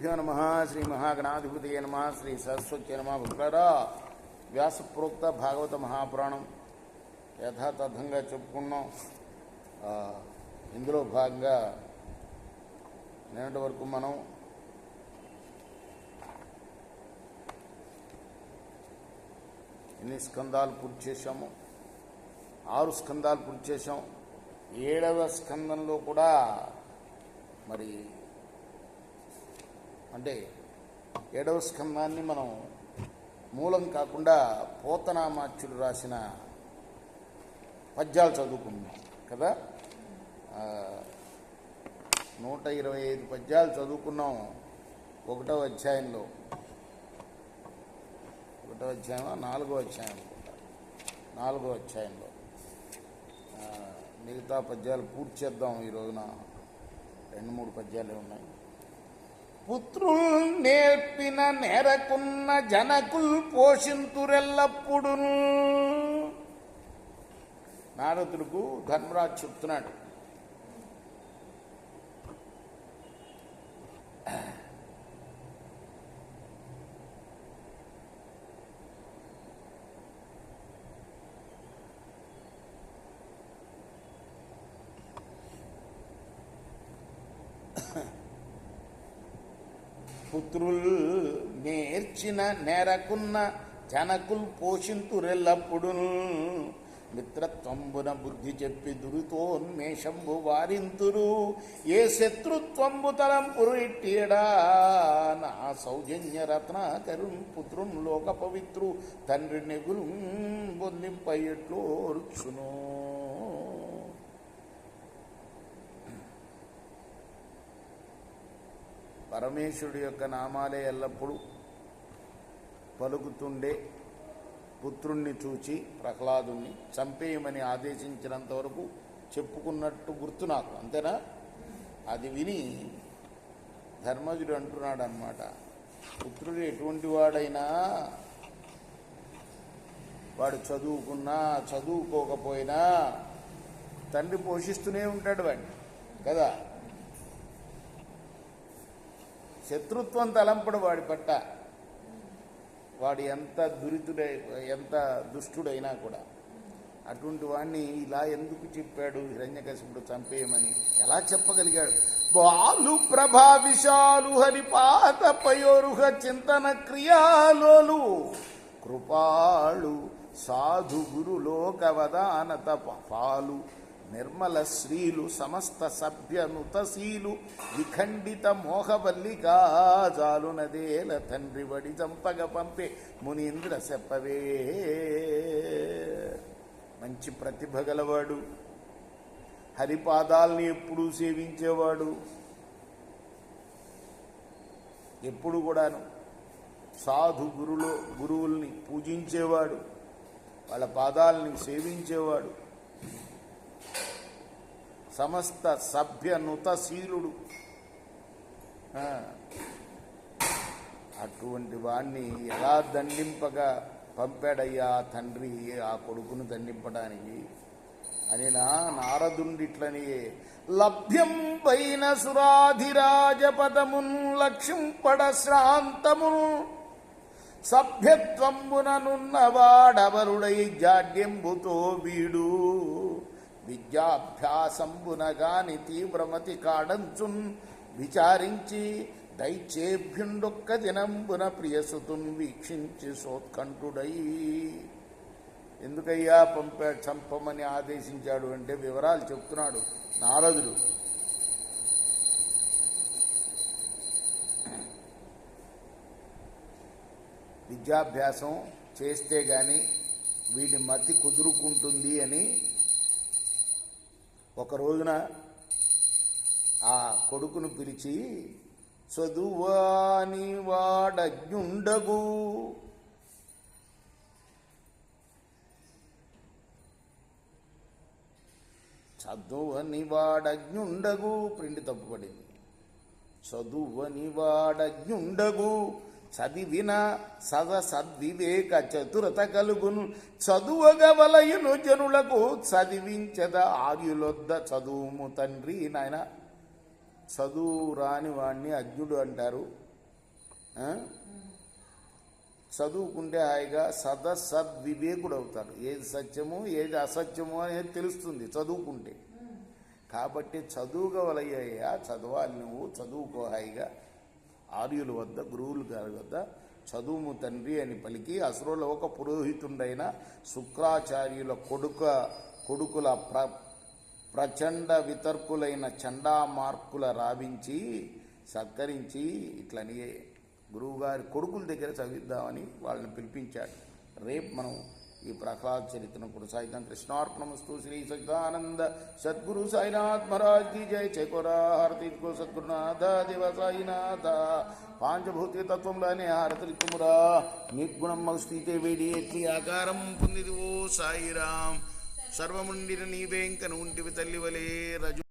శ్రీగురుభ్యో నమ. శ్రీ మహాగణాధిపతయ నమ. శ్రీ సరస్వతి నమ. భక్తులారా, వ్యాసప్రోక్త భాగవత మహాపురాణం యథాతథంగా చెప్పుకున్నాం. ఇందులో భాగంగా నిన్నటి వరకు మనం ఎన్ని స్కందాలు పూర్తి చేశాము? 6 స్కందాలు పూర్తి చేశాం. 7వ స్కందంలో కూడా మరి అంటే 7వ స్కందాన్ని మనం మూలం కాకుండా పోతనామాచ్యుడు రాసిన పద్యాలు చదువుకున్నాం కదా. 125 పద్యాలు చదువుకున్నాం 1వ అధ్యాయంలో. 1వ అధ్యాయం 4వ అధ్యాయం 4వ అధ్యాయంలో మిగతా పద్యాలు పూర్తి చేద్దాం. ఈ రోజున 2-3 పద్యాలే ఉన్నాయి. పుత్రుల్ నేర్పిన నేరకున్న జనకుల్ పోషింతురెల్లప్పుడు. నారదుడుకు ధర్మరాజు చెప్తున్నాడు, పుత్రుల్ నేర్చిన నేరకున్న జనకుల్ పోషింతురెల్లప్పుడు. మిత్రత్వంబున బుద్ధి చెప్పి దురితోన్మేషంబు వారింతురు. ఏ శత్రుత్వంబు తలంపురు ఇట్టియడా నా సౌజన్య రత్నాకరుణ్ పుత్రున్ లోక పవిత్రు తండ్రి నెగులు బొందింపయ్యట్లోర్చును. పరమేశ్వరుడి యొక్క నామాలే ఎల్లప్పుడూ పలుకుతుండే పుత్రుణ్ణి చూచి ప్రహ్లాదుణ్ణి చంపేయమని ఆదేశించినంత వరకు చెప్పుకున్నట్టు గుర్తు నాకు, అంతేనా? అది విని ధర్మజుడు అంటున్నాడు అన్నమాట, పుత్రుడు ఎటువంటి వాడైనా వాడు చదువుకున్నా చదువుకోకపోయినా తండ్రి పోషిస్తూనే ఉంటాడు వాడిని కదా. శత్రుత్వం తలంపడు వాడి పట్ట. వాడు ఎంత ఎంత దుష్టుడైనా కూడా. అటువంటి వాడిని ఇలా ఎందుకు చెప్పాడు హిరణ్యకశిపుడు చంపేయమని? ఎలా చెప్పగలిగాడు? బాలు ప్రభావిశాలు హరిపాత పయోరుహ చింతన క్రియాలోలు కృపాళు సాధు గురులోకవదానత పాలు నిర్మల శ్రీలు సమస్త సభ్యనుతశీలు విఖండిత మోహవల్లికా జాలునదేల తండ్రి వడి చంపగ పంపే మునీంద్ర చెప్పవే. మంచి ప్రతిభ గలవాడు, హరిపాదాల్ని ఎప్పుడూ సేవించేవాడు, ఎప్పుడు కూడాను సాధు గురువుల్ని పూజించేవాడు, వాళ్ళ పాదాలని సేవించేవాడు, సమస్త సభ్య నుతశీలుడు. అటువంటి వాణ్ణి ఎలా దండింపగా పంపాడయ్యా తండ్రి ఆ కొడుకును దండింపడానికి అని నారదుండిట్లని లభ్యం పైన సురాధిరాజపదమున్ లక్ష్యంపడ శ్రాంతమును సభ్యత్వంబుననున్నవాడవరుడై జాడ్యంబుతో వీడు విద్యాభ్యాసంబునగాని తీవ్రమతి కాడంచున్ విచారించి దైచేభ్యుండొక్క దినంబున ప్రియసుతున్ వీక్షించి సోత్కంఠుడై. ఎందుకయ్యా పంపాడు చంపమని ఆదేశించాడు అంటే వివరాలు చెప్తున్నాడు నారదుడు. విద్యాభ్యాసం చేస్తే గాని వీడి మతి కుదురుకుంటుంది అని ఒక రోజున ఆ కొడుకును పిలిచి, చదువాని వాడజ్ఞుండగు చదువని వాడజ్ఞుండగు పిండి తప్పుపడింది. చదువని వాడజ్ఞుండగు చదివిన సద్వివేక చతురత కలుగును చదువగవలయును జనులకు చదివించద ఆర్యులొద్ద చదువుము తండ్రి. నాయన చదువు రాని వాణ్ణి అజ్ఞుడు అంటారు, ఆ? చదువుకుంటే హాయిగా సద్వివేకుడు అవుతాడు. ఏది సత్యము ఏది అసత్యము అనేది తెలుస్తుంది చదువుకుంటే. కాబట్టి చదువుకోవలయ్యా, చదవాలి, నువ్వు చదువుకో హాయిగా. ఆర్యుల వద్ద, గురువుల గారి వద్ద చదువుము తండ్రి అని పలికి అసురుల ఒక పురోహితుండైన శుక్రాచార్యుల కొడుకుల ప్రచండ వితర్కులైన చండామార్కుల రావించి సత్కరించి ఇట్లని గురువుగారి కొడుకుల దగ్గర చదివిద్దామని వాళ్ళని పిలిపించాడు. రేపు మనం ఈ ప్రహ్లాద చరిత్రను కొనసాగిద్దాం. కృష్ణార్పణమస్తు. శ్రీ సచిదానంద సద్గురు సాయినాథ్ మహారాజ్ की जय. చకోరా హారతి కో సద్గురునాథ దేవ సాయినాథ. పాంచభౌతిక తత్వంలోనే హారతిమురా నిర్గుణం స్థితే వేడి ఎట్టి ఆకారం పొందిది ఓ సాయిరాం. సర్వముండిన నీవేంకను ఉంటివి తల్లివలే రజు